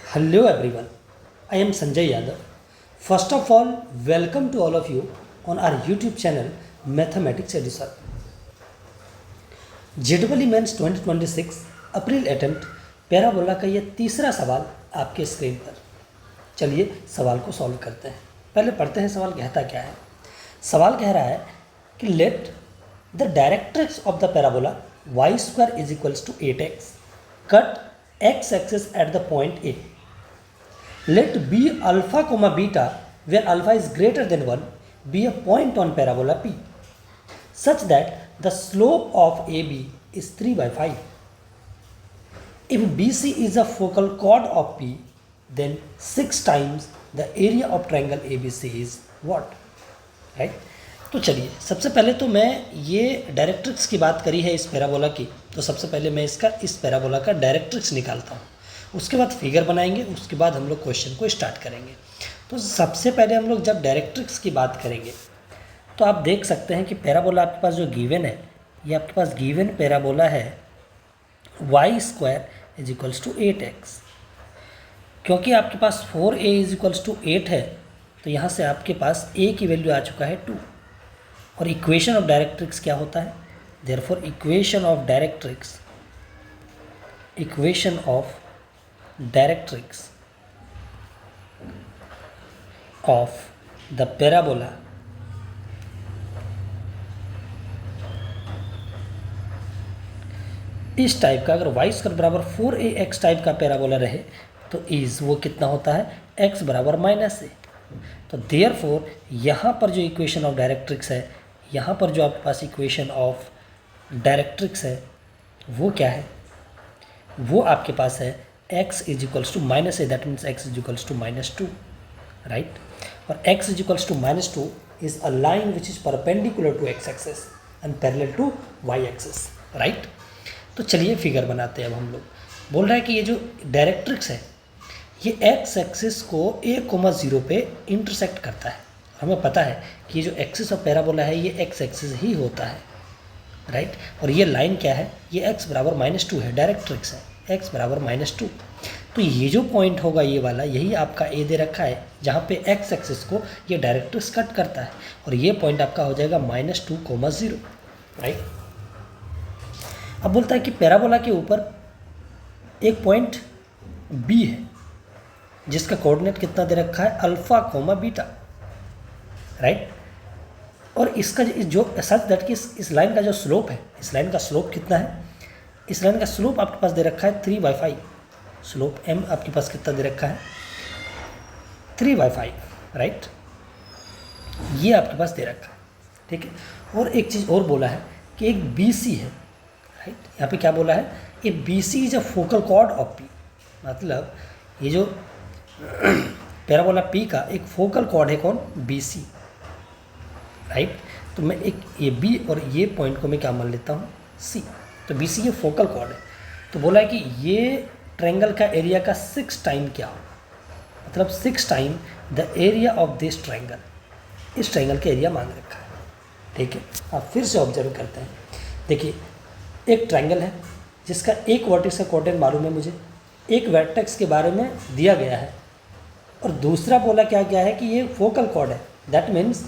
Hello everyone, I am Sanjay Yadav. First of all, welcome to all of you on our YouTube channel Mathematics Edition. JEE Mains 2026 April attempt parabola का ये तीसरा सवाल आपके screen पर। चलिए सवाल को सॉल्व करते हैं। पहले पढ़ते हैं सवाल कहता क्या है। सवाल कह रहा है कि let the directrix of the parabola y² is equals to 8x cut x axis at the point A. Let b alpha comma beta where alpha is greater than 1 be a point on parabola P such that the slope of AB is 3/5. If BC is a focal chord of P, then 6 times the area of triangle ABC is what? Right? तो चलिए सबसे पहले तो मैं ये directrix की बात करी है इस पैराबोला की, तो सबसे पहले मैं इस पैराबोला का डायरेक्ट्रिक्स निकालता हूँ। उसके बाद फिगर बनाएंगे, उसके बाद हम लोग क्वेश्चन को स्टार्ट करेंगे। तो सबसे पहले हम लोग जब डायरेक्ट्रिक्स की बात करेंगे तो आप देख सकते हैं कि पैराबोला आपके पास जो गिवन है, ये आपके पास गिवन पैराबोला है y² is equals to 8x। क्योंकि आपके पास 4a इज इक्वल्स टू 8 है तो यहाँ से आपके पास a की वैल्यू आ चुका है 2। और इक्वेशन ऑफ डायरेक्ट्रिक्स क्या होता है? Therefore equation of directrix of the parabola इस टाइप का, अगर y² बराबर 4ax टाइप का पैराबोला रहे तो इज वो कितना होता है? x बराबर -a। तो देयरफॉर यहाँ पर जो इक्वेशन ऑफ डायरेक्ट्रिक्स है, यहाँ पर जो आपके पास इक्वेशन ऑफ डायरेक्ट्रिक्स है वो क्या है? वो आपके पास है x is equals to -a, that means x is equals to -2, right. और x is equals to -2 is a line which is perpendicular to x axis and parallel to y axis, right. तो चलिए figure बनाते हैं अब हम लोग। बोल रहा है कि ये जो डायरेक्ट्रिक्स है ये x एक्सिस को a,0 पे इंटरसेक्ट करता है। हमें पता है कि ये जो एक्सिस ऑफ पैराबोला है ये x एक्सिस ही होता है, राइट। और ये लाइन क्या है? ये x बराबर -2 है, डायरेक्ट्रिक्स है, x बराबर -2। तो ये जो पॉइंट होगा ये वाला, यही आपका a दे रखा है जहाँ पे x एक्सिस को ये डायरेक्ट्रिक्स कट करता है, और ये पॉइंट आपका हो जाएगा -2,0, राइट। अब बोलता है कि पैराबोला के ऊपर एक पॉइंट b है जिसका कोऑर्डिनेट कितना दे रखा है? α, β, राइट। और इसका जो सच दैट कि इस लाइन का जो स्लोप है, इस लाइन का स्लोप कितना है? इस लाइन का स्लोप आपके पास दे रखा है 3/5। स्लोप m आपके पास कितना दे रखा है? 3/5, राइट। ये आपके पास दे रखा है, ठीक है। और एक चीज़ और बोला है कि एक BC है, राइट। यहाँ पे क्या बोला है? ए BC is a focal cord of P। मतलब ये जो पैराबोला P का एक फोकल कॉर्ड है कौन? BC, right. तो मैं एक ये B और ये पॉइंट को मैं क्या मान लेता हूँ? C। तो BC ये फोकल कॉर्ड है। तो बोला है कि ये ट्रायंगल का एरिया का 6 टाइम क्या हो? मतलब 6 time the area of this triangle. इस ट्रायंगल का एरिया मांग रखा है, ठीक है। आप फिर से ऑब्जर्व करते हैं। देखिए एक ट्रायंगल है जिसका एक वर्टेक्स का कोऑर्डिनेट मालूम है मुझे, एक वर्टेक्स के बारे में दिया गया है, और दूसरा बोला क्या गया है कि ये फोकल कॉर्ड है। दैट मीन्स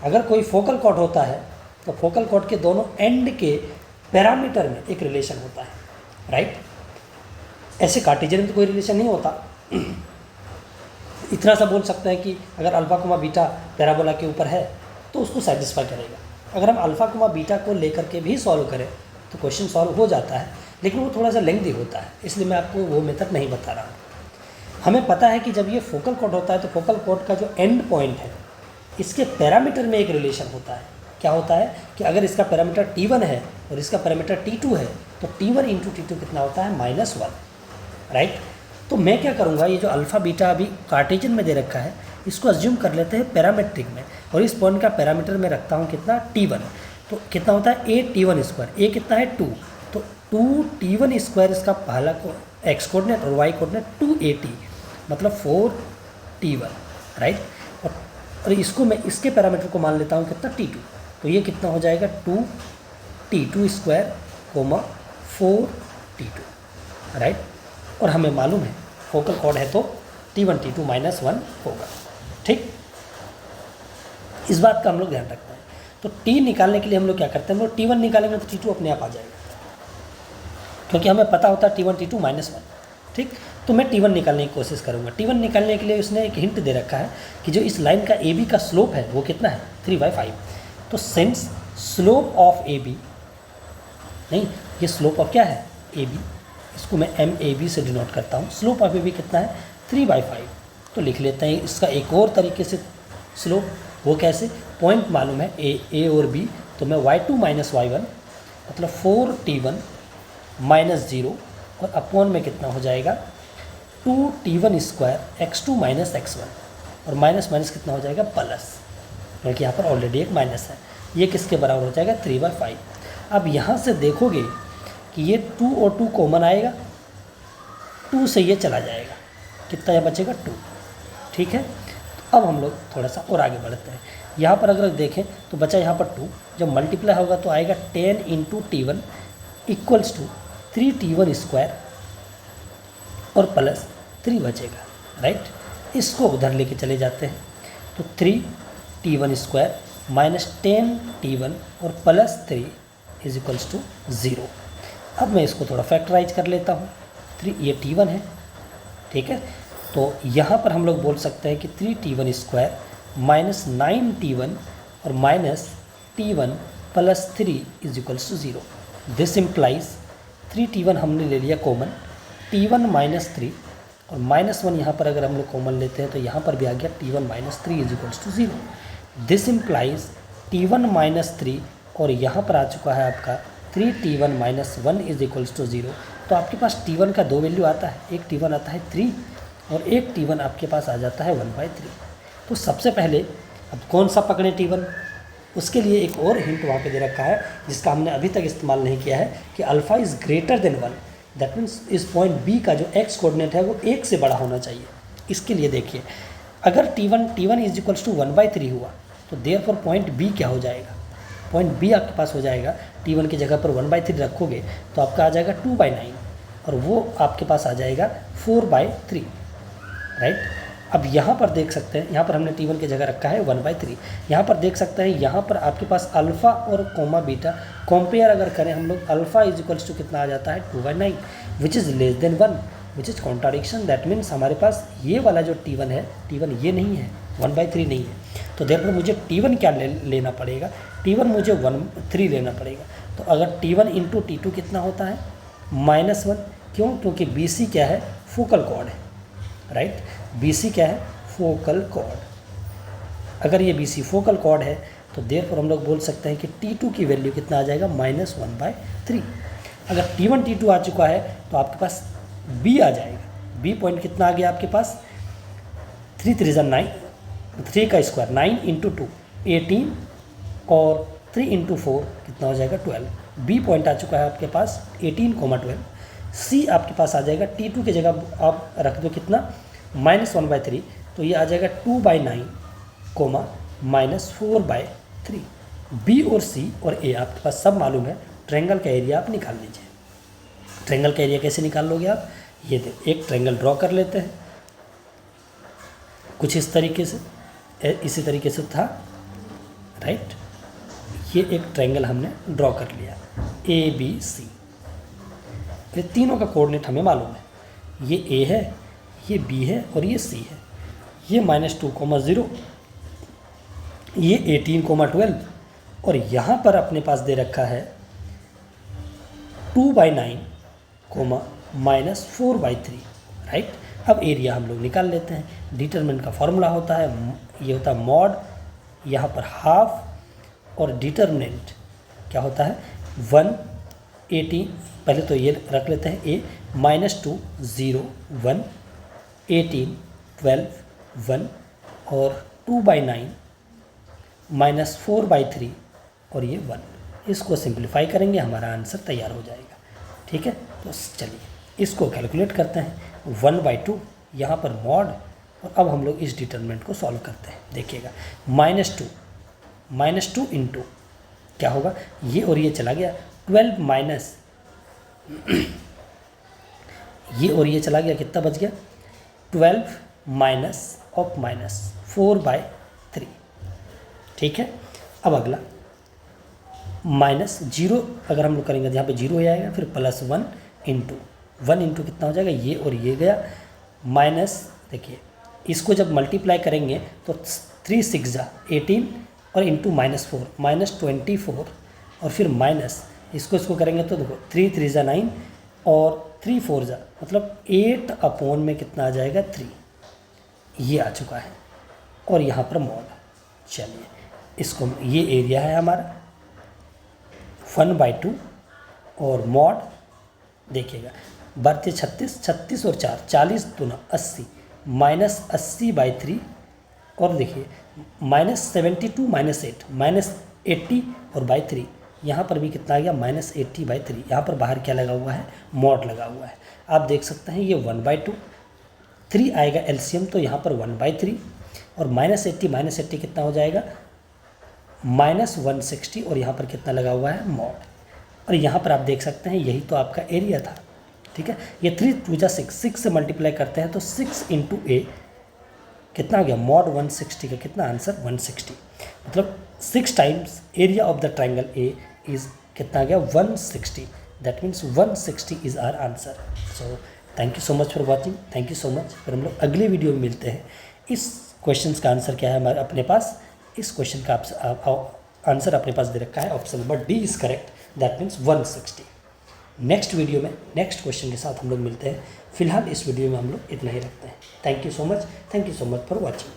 अगर कोई फोकल कॉर्ड होता है तो फोकल कॉर्ड के दोनों एंड के पैरामीटर में एक रिलेशन होता है, राइट। ऐसे कार्टेशियन में तो कोई रिलेशन नहीं होता। इतना सा बोल सकते हैं कि अगर α, β पैराबोला के ऊपर है तो उसको सेटिस्फाई करेगा। अगर हम α, β को लेकर के भी सॉल्व करें तो क्वेश्चन सॉल्व हो जाता है, लेकिन वो थोड़ा सा लेंथी होता है, इसलिए मैं आपको वो मेथड नहीं बता रहा हूँ। हमें पता है कि जब ये फोकल कॉर्ड होता है तो फोकल कॉर्ड का जो एंड पॉइंट है इसके पैरामीटर में एक रिलेशन होता है। क्या होता है कि अगर इसका पैरामीटर T1 है और इसका पैरामीटर T2 है तो T1 × T2 कितना होता है? -1, राइट। तो मैं क्या करूँगा, ये जो α, β अभी कार्टेशियन में दे रखा है इसको अज्यूम कर लेते हैं पैरामेट्रिक में, और इस पॉइंट का पैरामीटर में रखता हूँ कितना? T1। तो कितना होता है? a_T1²। a कितना है? 2। तो 2T1² इसका पहला को x कोऑर्डिनेट और y कोऑर्डिनेट 2at, मतलब 4T1, राइट। और इसको मैं इसके पैरामीटर को मान लेता हूँ कितना? T2। तो ये कितना हो जाएगा? 2T2², 4T2, right. और हमें मालूम है फोकल कॉर्ड है तो T1 T2 -1 होगा। ठीक, इस बात का हम लोग ध्यान रखते हैं। तो T निकालने के लिए हम लोग क्या करते हैं, हम लोग T1 निकालेंगे तो T2 अपने आप आ जाएगा, क्योंकि हमें पता होता है T1 T2 -1। ठीक, तो मैं T1 निकालने की कोशिश करूँगा। T1 निकालने के लिए उसने एक हिंट दे रखा है कि जो इस लाइन का AB का स्लोप है वो कितना है, 3/5। तो सिंस स्लोप ऑफ AB, नहीं ये स्लोप ऑफ क्या है, AB, इसको मैं MAB से डिनोट करता हूँ। स्लोप ऑफ AB कितना है, 3/5। तो लिख लेते हैं इसका एक और तरीके से स्लोप, वो कैसे, पॉइंट मालूम है A और B, तो मैं y2 - y1 मतलब 4T1 - 0 और अपॉन में कितना हो जाएगा 2T1 स्क्वायर x2 - x1 और माइनस माइनस कितना हो जाएगा प्लस, क्योंकि यहाँ पर ऑलरेडी एक माइनस है। ये किसके बराबर हो जाएगा, 3/5। अब यहाँ से देखोगे कि ये 2 और 2 कॉमन आएगा, 2 से ये चला जाएगा, कितना यहाँ बचेगा 2। ठीक है, तो अब हम लोग थोड़ा सा और आगे बढ़ते हैं। यहाँ पर अगर देखें तो बचा यहाँ पर 2, जब मल्टीप्लाई होगा तो आएगा 10 × T1 equals to 3T1 square और प्लस 3 बचेगा, राइट। इसको उधर लेके चले जाते हैं तो 3T1 स्क्वायर -10T1 और प्लस 3 इज इक्वल्स टू 0। अब मैं इसको थोड़ा फैक्टराइज कर लेता हूँ। 3 ये T1 है, ठीक है, तो यहाँ पर हम लोग बोल सकते हैं कि 3T1 स्क्वायर -9T1 और -T1 plus 3 is equals to 0। This implies 3T1 हमने ले लिया कॉमन, T1 -3 और -1 यहाँ पर अगर हम लोग कॉमन लेते हैं तो यहाँ पर भी आ गया T1 - 3 is equals to 0। This implies T1 -3 और यहाँ पर आ चुका है आपका 3T1 - 1 इज इक्वल्स टू 0। तो आपके पास T1 का दो वैल्यू आता है, एक T1 आता है 3 और एक T1 आपके पास आ जाता है 1/3। तो सबसे पहले अब कौन सा पकड़े T1, उसके लिए एक और हिंट वहाँ पे दे रखा है जिसका हमने अभी तक इस्तेमाल नहीं किया है कि alpha is greater than 1। That means इस पॉइंट B का जो x कोऑर्डिनेट है वो 1 से बड़ा होना चाहिए। इसके लिए देखिए, अगर T1 इज इक्वल्स टू 1/3 हुआ तो देयरफॉर पॉइंट B क्या हो जाएगा, पॉइंट B आपके पास हो जाएगा, T1 की जगह पर 1/3 रखोगे तो आपका आ जाएगा 2/9 और वो आपके पास आ जाएगा 4/3, राइट। अब यहाँ पर देख सकते हैं, यहाँ पर हमने T1 की जगह रखा है 1/3। यहाँ पर देख सकते हैं, यहाँ पर आपके पास अल्फ़ा और कोमा बीटा कंपेयर अगर करें हम लोग, अल्फ़ा इज इक्वल्स टू कितना आ जाता है 2/9 which is less than 1 which is contradiction. That means हमारे पास ये वाला जो T1 है, T1 ये नहीं है, 1/3 नहीं है। तो देयरफॉर मुझे T1 क्या लेना पड़ेगा, T1 मुझे 3 लेना पड़ेगा। तो अगर T1 × T2 कितना होता है -1, क्यों, क्योंकि BC क्या है, फोकल कॉर्ड है, राइट। BC क्या है, फोकल कॉर्ड। अगर ये BC फोकल कॉर्ड है तो देयरफॉर हम लोग बोल सकते हैं कि T2 की वैल्यू कितना आ जाएगा -1/3। अगर T1 T2 आ चुका है तो आपके पास B आ जाएगा। B पॉइंट कितना आ गया आपके पास, 3 3 9, 3 का स्क्वायर 9 × 2 18 और 3 × 4 कितना हो जाएगा 12। B पॉइंट आ चुका है आपके पास 18, 12। C आपके पास आ जाएगा, T2 की जगह आप रख दो कितना -1/3, तो ये आ जाएगा 2/9, -4/3। B और C और A आपके पास सब मालूम है। ट्रायंगल का एरिया आप निकाल लीजिए। ट्रायंगल का एरिया कैसे निकाल लोगे आप, ये एक ट्रायंगल ड्रॉ कर लेते हैं कुछ इस तरीके से, इसी तरीके से था, राइट। ये एक ट्रायंगल हमने ड्रॉ कर लिया ABC। ये तीनों का कोऑर्डिनेट हमें मालूम है, ये A है, ये B है और ये C है। ये -2, 0, ये 18, 12 और यहाँ पर अपने पास दे रखा है 2/9, -4/3, राइट। अब एरिया हम लोग निकाल लेते हैं। डिटरमिनेंट का फॉर्मूला होता है, ये होता है मॉड, यहाँ पर हाफ और डिटरमिनेंट क्या होता है 180। पहले तो ये रख लेते हैं A, -2, 0, 1, 18, 12, 1 और 2/9 -4/3 और ये 1। इसको सिंप्लीफाई करेंगे, हमारा आंसर तैयार हो जाएगा, ठीक है। तो चलिए इसको कैलकुलेट करते हैं। 1/2 यहाँ पर मॉड, और अब हम लोग इस डिटरमिनेंट को सॉल्व करते हैं। देखिएगा -2 इंटू क्या होगा, ये और ये चला गया, 12 माइनस ये और ये चला गया, कितना बच गया 12 माइनस ऑफ माइनस 4/3। ठीक है, अब अगला माइनस जीरो अगर हम लोग करेंगे तो यहाँ पे जीरो हो जाएगा, फिर प्लस 1 इंटू कितना हो जाएगा, ये और ये गया, माइनस देखिए इसको जब मल्टीप्लाई करेंगे तो 3 6 जा 18 और इंटू -4 -24 और फिर माइनस इसको करेंगे तो देखो 3 3 जा 9 और 3 4 जा मतलब 8 अपॉन में कितना आ जाएगा 3, ये आ चुका है। और यहाँ पर मॉड, चलिए इसको, ये एरिया है हमारा 1/2 और मॉड देखिएगा बढ़ते 36 और 4 40 दूना 80 -80/3 और देखिए -72 -8 -80 और /3 यहाँ पर भी कितना आ गया -80/3। यहाँ पर बाहर क्या लगा हुआ है, मॉड लगा हुआ है। आप देख सकते हैं ये 1/2 3 आएगा एलसीएम, तो यहाँ पर 1/3 और -80 कितना हो जाएगा -160 और यहाँ पर कितना लगा हुआ है मॉड। और यहाँ पर आप देख सकते हैं यही तो आपका एरिया था। ठीक है, ये 3 2 जा 6 से मल्टीप्लाई करते हैं तो 6 इंटू ए कितना आ गया मॉड 160 का कितना आंसर 160, मतलब 6 times area of the triangle A is कितना आ गया 160, that means 160 is our answer. So thank you so much for watching, thank you so much. फिर हम लोग अगले वीडियो में मिलते हैं। इस क्वेश्चन का आंसर क्या है हमारे अपने पास, इस क्वेश्चन का आंसर अपने पास दे रखा है, option number D is correct, that means 160। Next video में नेक्स्ट क्वेश्चन के साथ हम लोग मिलते हैं। फिलहाल इस वीडियो में हम लोग इतना ही रखते हैं। Thank you so much for watching.